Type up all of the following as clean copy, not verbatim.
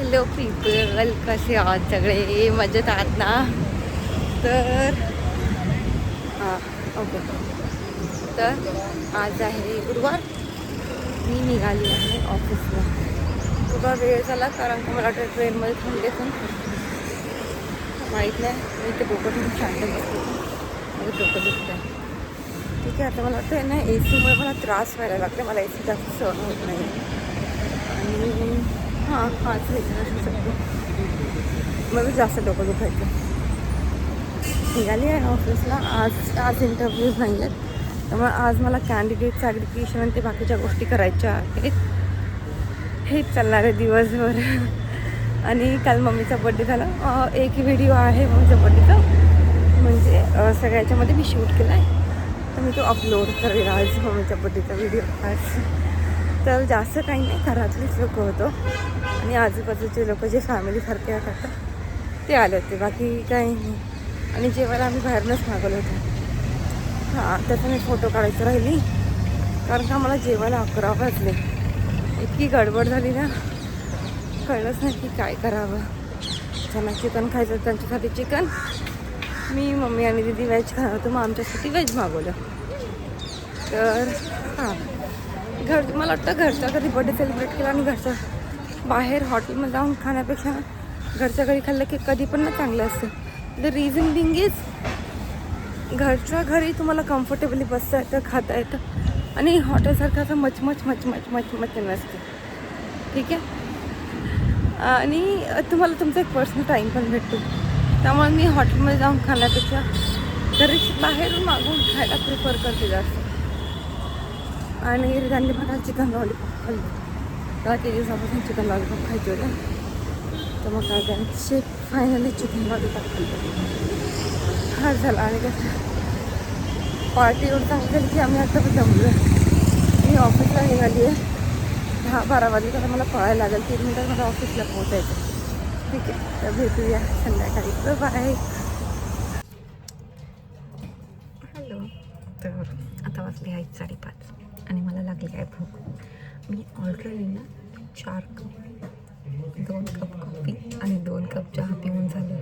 Hello people, कसे आहात सगळे? मजेत आहात ना? तर हां ओके. तर आज आहे गुरुवार. मी निघाली आहे ऑफिसला. थोडा वेळ झाला कारण का मला ट्रेनमध्ये थांबले पण माहीत नाही. मी ते डोकं ठेवून शांत बसते. माझं डोकं दुखतं आहे. ठीक आहे, आता मला वाटतं ना ए सीमुळे मला त्रास व्हायला लागते. मला ए सी जास्त सहन होत नाही आणि हाच रिझन असू शकतो. मला जास्त डोकं दुखायचं. निघाली आहे ऑफिसला. आज इंटरव्ह्यूज नाही आहेत, त्यामुळे आज मला कॅन्डिडेट्स ॲग्रिगेशन आणि ते बाकीच्या गोष्टी करायच्या आहेत. हेच चालणार आहे दिवसभर. आणि काल मम्मीचा बड्डे झाला. एक व्हिडिओ आहे मम्मीचा बड्डेचा, म्हणजे सगळ्याच्यामध्ये मी शूट केला आहे, तर मी तो अपलोड करेल आज. मम्मीच्या बड्डेचा व्हिडिओ आज. तर जास्त काही नाही, घरातलेच लोक होतो आणि आजूबाजूचे लोक जे फॅमिलीसारखे करतात ते आले होते, बाकी काही नाही. आणि जेवायला आम्ही बाहेरूनच मागवलं होतं. त्याचा मी फोटो काढायचं राहिली कारण का मला जेवायला 11 वाजले. इतकी गडबड झाली ना, कळलंच नाही की काय करावं. त्यांना चिकन खायचं, त्यांच्यासाठी चिकन. मी मम्मी आणि दीदी व्हेज खाणार होतो, मग आमच्यासाठी व्हेज मागवलं. तर मला वाटतं घरच्या घरी बर्थडे सेलिब्रेट केला आणि घरच्या बाहेर हॉटेलमध्ये जाऊन खाण्यापेक्षा घरच्या घरी खाल्लं की कधी पण ना चांगलं असतं. द रिझन बिंग इज, घरच्या घरी तुम्हाला कम्फर्टेबली बसता येतं, खाता येतं आणि हॉटेलसारखं असं मचमच नसतं. ठीक आहे, आणि तुम्हाला तुमचा एक पर्सनल टाईम पण भेटतो. त्यामुळे मी हॉटेलमध्ये जाऊन खाण्यापेक्षा घरी बाहेरून मागून खायला प्रिफर करते जास्त. आणि त्यांनी मला चिकन लॉलीपॉप खाल्लं. तेव्हा ते दिवसापासून चिकन लॉलीपॉप खायचे होते, तर मग काय त्यांचे फायनली चिकन लॉलीपॉप खाल्लं. हा झाला. आणि कसं पार्टी एवढं चांगली झाली की आम्ही आता पण जमलो आहे. मी ऑफिसला निघाली आहे. 10-12 वाजले, तर मला पळायला लागेल. 3 मिनिटात मला ऑफिसला पोहोचायचं. ठीक आहे, तर भेटूया संध्याकाळी. बाय. हॅलो. तर आता वाजले आहेत 5:30 आणि मला लागली आहे भूक. मी ऑलरेडी ना 2 कप कॉफी आणि 2 कप चहा पिऊन झाले.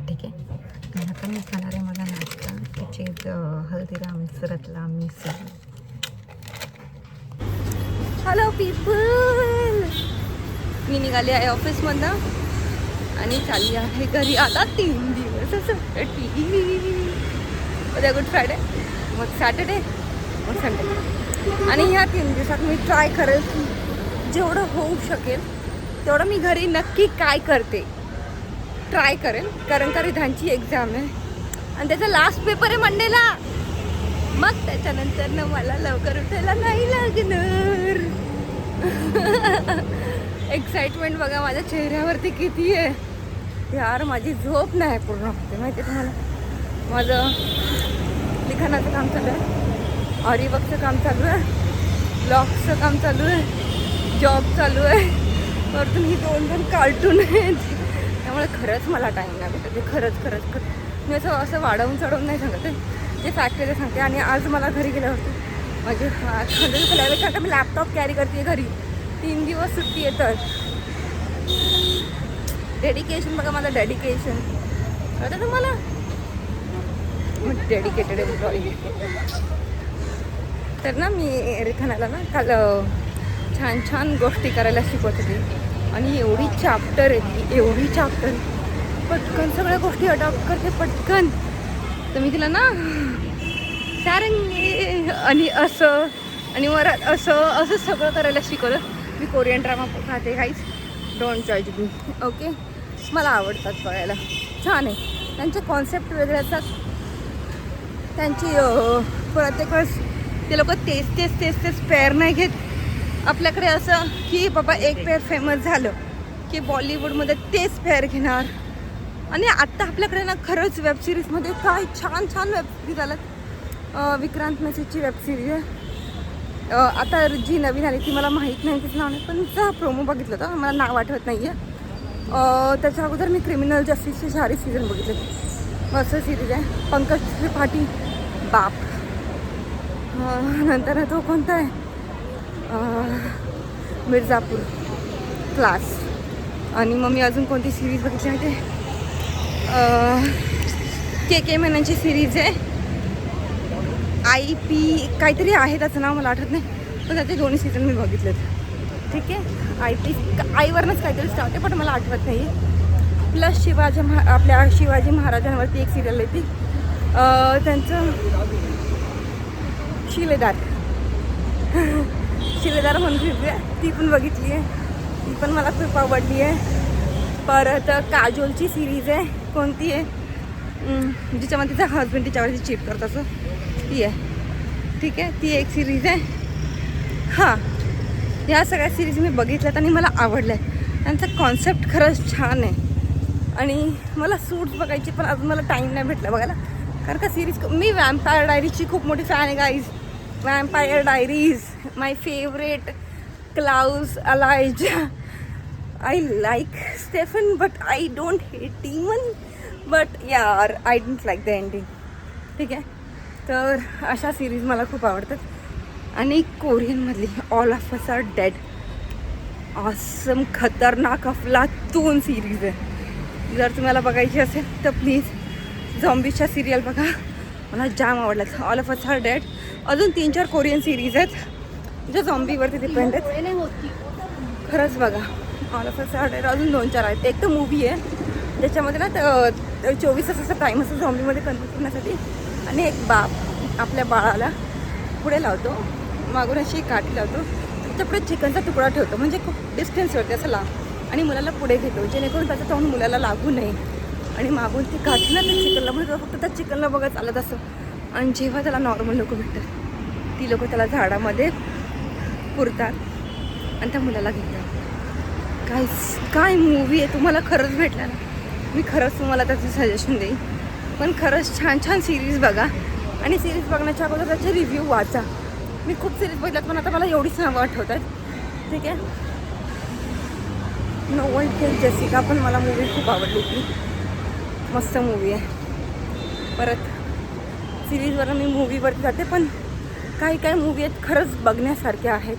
ठीक आहे, आणि आता मी खाणार आहे माझा नाश्ता, त्याचे हल्दीराम्स रतलाम मिसळ. हॅलो पीपल, मी निघाली आहे ऑफिसमधनं आणि चालली आहे घरी आता. 3 दिवसासाठी. उद्या गुड फ्रायडे, मग सॅटर्डे, मग संडे. आणि ह्या 3 दिवसात मी ट्राय करेल की जेवढं होऊ शकेल तेवढं मी घरी नक्की काय करते ट्राय करेल. कारण का रिधानची एक्झाम आहे आणि त्याचा लास्ट पेपर आहे मंडेला. मग त्याच्यानंतर ना मला लवकर उठायला नाही लागणार. एक्साइटमेंट बघा माझ्या चेहऱ्यावरती किती आहे यार. माझी झोप नाही पूर्ण होते माहिती आहे तुम्हाला. माझं लिखाणाचं काम चालू आहे, ऑरिवर्कचं काम चालू आहे, ब्लॉग्सचं काम चालू आहे, जॉब चालू आहे, वरतून ही 2 कार्टून आहेत. त्यामुळे खरंच मला टाईम नाही भेटत. ते खरंच मी असं वाढवून चढवून नाही सांगते, जे फॅक्ट आहे ते सांगते. आणि आज मला घरी गेल्यावरती माझे हात कारण मी लॅपटॉप कॅरी करते घरी. 3 दिवस सुट्टी येतं. डेडिकेशन बघा माझं, डेडिकेशन कळतं तुम्हाला. Dedicated employee. तर ना मी रिखानाला ना काल छान गोष्टी करायला शिकवत होते आणि एवढी चॅप्टर पटकन सगळ्या गोष्टी अडॉप्ट करते पटकन. तर मी तिला ना सारंगी आणि असं आणि वरात असं सगळं करायला शिकवलं. मी कोरियन ड्रामा पाहते गाईज, डोंट जज मी. ओके, मला आवडतात बघायला, छान आहे. त्यांचे कॉन्सेप्ट वेगळे असतात. त्यांची प्रत्येक वेळेस ते लोक तेच पेअर नाही घेत. आपल्याकडे असं की बाबा एक पेअर फेमस झालं की बॉलिवूडमध्ये तेच पेअर घेणार. आणि आत्ता आपल्याकडे ना खरंच वेबसिरीजमध्ये काय छान वेबसिरीज आल्यात. विक्रांत मेसीची वेबसिरीज आहे आता जी नवीन आली, ती मला माहीत नाही तिचं नाव नाही, पण तिचा प्रोमो बघितलं होता, मला नाव आठवत नाही आहे. त्याच्या अगोदर मी क्रिमिनल जस्टिसचे 4 सीझन बघितले. मस्त सिरीज आहे. पंकज त्रिपाठी बाप. नंतर तो कोणता आहे, मिर्झापूर क्लास. आणि मग मी अजून कोणती सिरीज बघितली माहिती आहे, के मेननची सिरीज आहे, IP काहीतरी आहे त्याचं नाव मला आठवत नाही, पण त्याचे 2 सीझन मी बघितलेत. ठीक आहे, IP आईवरनंच काहीतरी स्टार्ट आहे पण मला आठवत नाही. प्लस आपल्या शिवाजी महाराजांवरती एक सिरियल आहे ती, त्यांचं शिलेदार म्हणून फिरते, ती पण बघितली आहे, ती पण मला खूप आवडली आहे. परत काजोलची सिरीज आहे, कोणती आहे, जिच्यामध्ये तिचा हजबंड तिच्यावरती चीट करत असं, ती आहे. ठीक आहे, ती एक सिरीज आहे. हां, ह्या सगळ्या सिरीज मी बघितल्यात आणि मला आवडल्या आहेत. त्यांचा कॉन्सेप्ट खरंच छान आहे आणि मला सूट्स बघायची पण अजून मला टाईम नाही भेटला बघायला, कारण का सिरीज मी वॅम्पायर डायरीजची खूप मोठी फॅन आहे guys. Vampire diaries my favourite. Klaus, Elijah. I like Stefan but I don't hate Demon, but यार I didn't like the ending. ठीक आहे, तर अशा सिरीज मला खूप आवडतात. आणि कोरियनमधली all of us are dead, awesome खतरनाक अफलातून सिरीज आहे. जर तुम्हाला बघायची असेल तर प्लीज झॉम्बीच्या सिरियल बघा, मला जाम आवडल्यात. All of us are dead, अजून 3-4 कोरियन सिरीज आहेत ज्या झॉम्बीवरती डिपेंड आहेत. खरंच बघा, all of us are dead अजून 2-4 आहेत. एक तर मूवी आहे ज्याच्यामध्ये ना 24 तासाचा टाईम असतो झॉम्बीमध्ये कन्वर्ट करण्यासाठी, आणि एक बाप आपल्या बाळाला पुढे लावतो, मागून अशी काठी लावतो, त्याच्या पुढे चिकनचा तुकडा ठेवतो, म्हणजे खूप डिस्टन्सवरती असं लांब, आणि मुलाला पुढे घेतो जेणेकरून त्याचा तोंड मुलाला लागू नये. आणि मागून ती काठी ना त्या चिकनला, म्हणजे फक्त त्या चिकनला बघत चालत असतो. आणि जेव्हा त्याला नॉर्मल लोक भेटतात ती लोक त्याला झाडामध्ये पुरतात आणि त्या मुलाला घेतात. काय मूवी आहे, तुम्हाला खरंच भेटला ना, मी खरंच तुम्हाला त्याचं सजेशन देईन. पण खरंच छान छान सिरीज बघा, आणि सिरीज बघण्याच्या अगोदर त्याचे रिव्ह्यू वाचा. मी खूप सिरीज बघितल्यात पण आता मला एवढीच नावं आठवत आहेत. ठीक आहे, नो वन टेक जेसिका पण मला मूवी खूप आवडली, ती मस्त मूवी आहे. परत सिरीजवर मी मूवीवरती जाते, पण काही मूवी आहेत खरंच बघण्यासारख्या आहेत,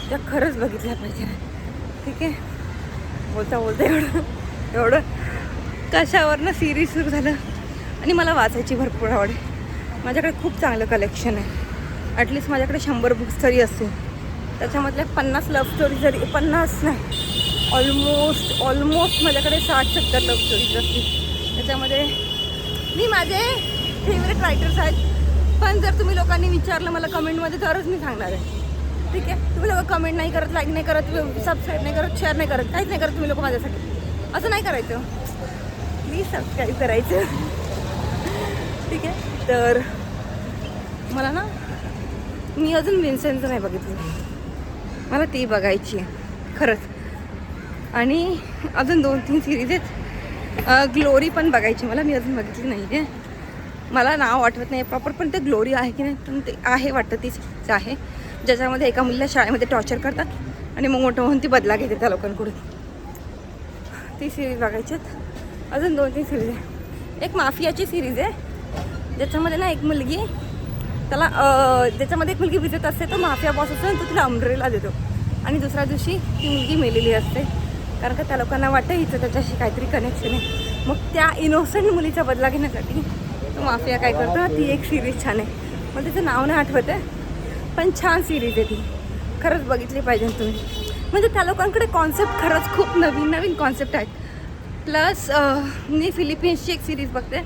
त्या खरंच बघितल्या पाहिजे. ठीक आहे, बोलता एवढं कशावरनं सिरीज सुरू झालं. आणि मला वाचायची भरपूर आवड आहे. माझ्याकडे खूप चांगलं कलेक्शन आहे. ॲटलिस्ट माझ्याकडे 100 बुक्स तरी असतील, त्याच्यामधल्या 50 लव्ह स्टोरी जरी, 50 नाही, ऑलमोस्ट माझ्याकडे 60-70 लव्ह स्टोरीज असतील. त्याच्यामध्ये मी माझे फेवरेट रायटर्स आहेत. पण जर तुम्ही लोकांनी विचारलं मला कमेंटमध्ये तरच मी सांगणार आहे. ठीक आहे, तुम्ही लोक कमेंट नाही करत, लाईक नाही करत, सबस्क्राईब नाही करत, शेअर नाही करत, काहीच नाही करत तुम्ही लोक माझ्यासाठी. असं नाही करायचं, प्लीज सबस्क्राईब करायचं. ठीक आहे, तर मला ना, मी अजून विन्सेंटचं नाही बघितलं, मला ती बघायची आहे खरंच. आणि अजून 2-3 सिरीज आहेत. ग्लोरी पण बघायची मला, मी अजून बघितली नाही आहे. मला नाव आठवत नाही प्रॉपर, पण ते ग्लोरी आहे की नाही, पण ते आहे वाटतं, तीच आहे ज्याच्यामध्ये एका मुलीला शाळेमध्ये टॉर्चर करतात आणि मग मोठं होऊन ती बदला घेते त्या लोकांकडून. ती सिरीज बघायची आहेत. अजून 2-3 सिरीज आहे. एक माफियाची सिरीज आहे ज्याच्यामध्ये ना एक मुलगी, त्याला ज्याच्यामध्ये एक मुलगी विजत असते, तो माफिया बॉस असतो आणि तो तिला अम्ब्रेला देतो, आणि दुसऱ्या दिवशी ती मुलगी मेलेली असते, कारण का त्या लोकांना वाटतं हिचं त्याच्याशी काहीतरी कनेक्शन आहे. मग त्या इनोसंट मुलीचा बदला घेण्यासाठी तो माफिया काय करतो. ती एक सिरीज छान आहे, मग तिचं नाव नाही आठवत आहे, पण छान सिरीज आहे ती, खरंच बघितली पाहिजे तुम्ही. म्हणजे त्या लोकांकडे कॉन्सेप्ट खरंच खूप नवीन कॉन्सेप्ट आहेत. प्लस मी फिलिपिन्सची एक सिरीज बघते,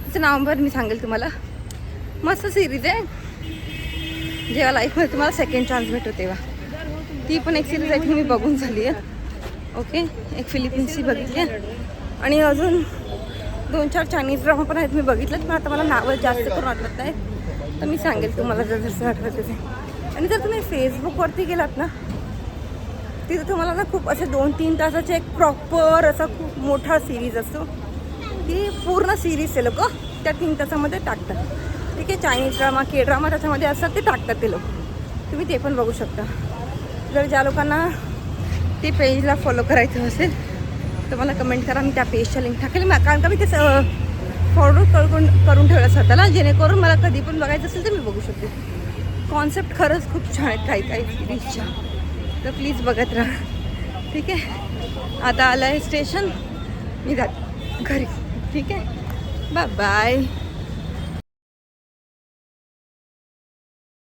तिचं नाव मी सांगेल तुम्हाला, मस्त सिरीज आहे. जेव्हा लाईफमध्ये तुम्हाला सेकंड चान्स भेटतो तेव्हा, ती पण एक सिरीज आहे की मी बघून झाली आहे. ओके, एक फिलिपिन्सची बघितली आहे, आणि अजून 2-4 चायनीज ड्रामा पण आहेत मी बघितलं, पण आता मला नावं जास्त करून आठवत नाही, तर मी सांगेल तुम्हाला जसं आठवत ते. आणि जर तुम्ही फेसबुकवरती गेलात ना, तिथं तुम्हाला ना खूप असे 2-3 तासाचे एक प्रॉपर असा खूप मोठा सिरीज असतो, ती पूर्ण सिरीज ते लोक त्या 3 तासामध्ये टाकतात. ठीक आहे, चायनीज ड्रामा, के ड्रामा त्याच्यामध्ये असतात, ते टाकतात ते लोक, तुम्ही ते पण बघू शकता. जर ज्या लोकांना ते पेजला फॉलो करायचं असेल तर मला कमेंट करा, मी त्या पेजच्या लिंक टाकेल. कारण का मी ते फॉरवर्ड करून ठेवलं स्वतःला, जेणेकरून मला कधी पण बघायचं असेल तर मी बघू शकते. कॉन्सेप्ट खरंच खूप छान आहेत काही सिरीजच्या, तर प्लीज बघत राहा. ठीक आहे, आता आलं आहे स्टेशन, मी जात घरी. ठीक आहे, बाय बाय.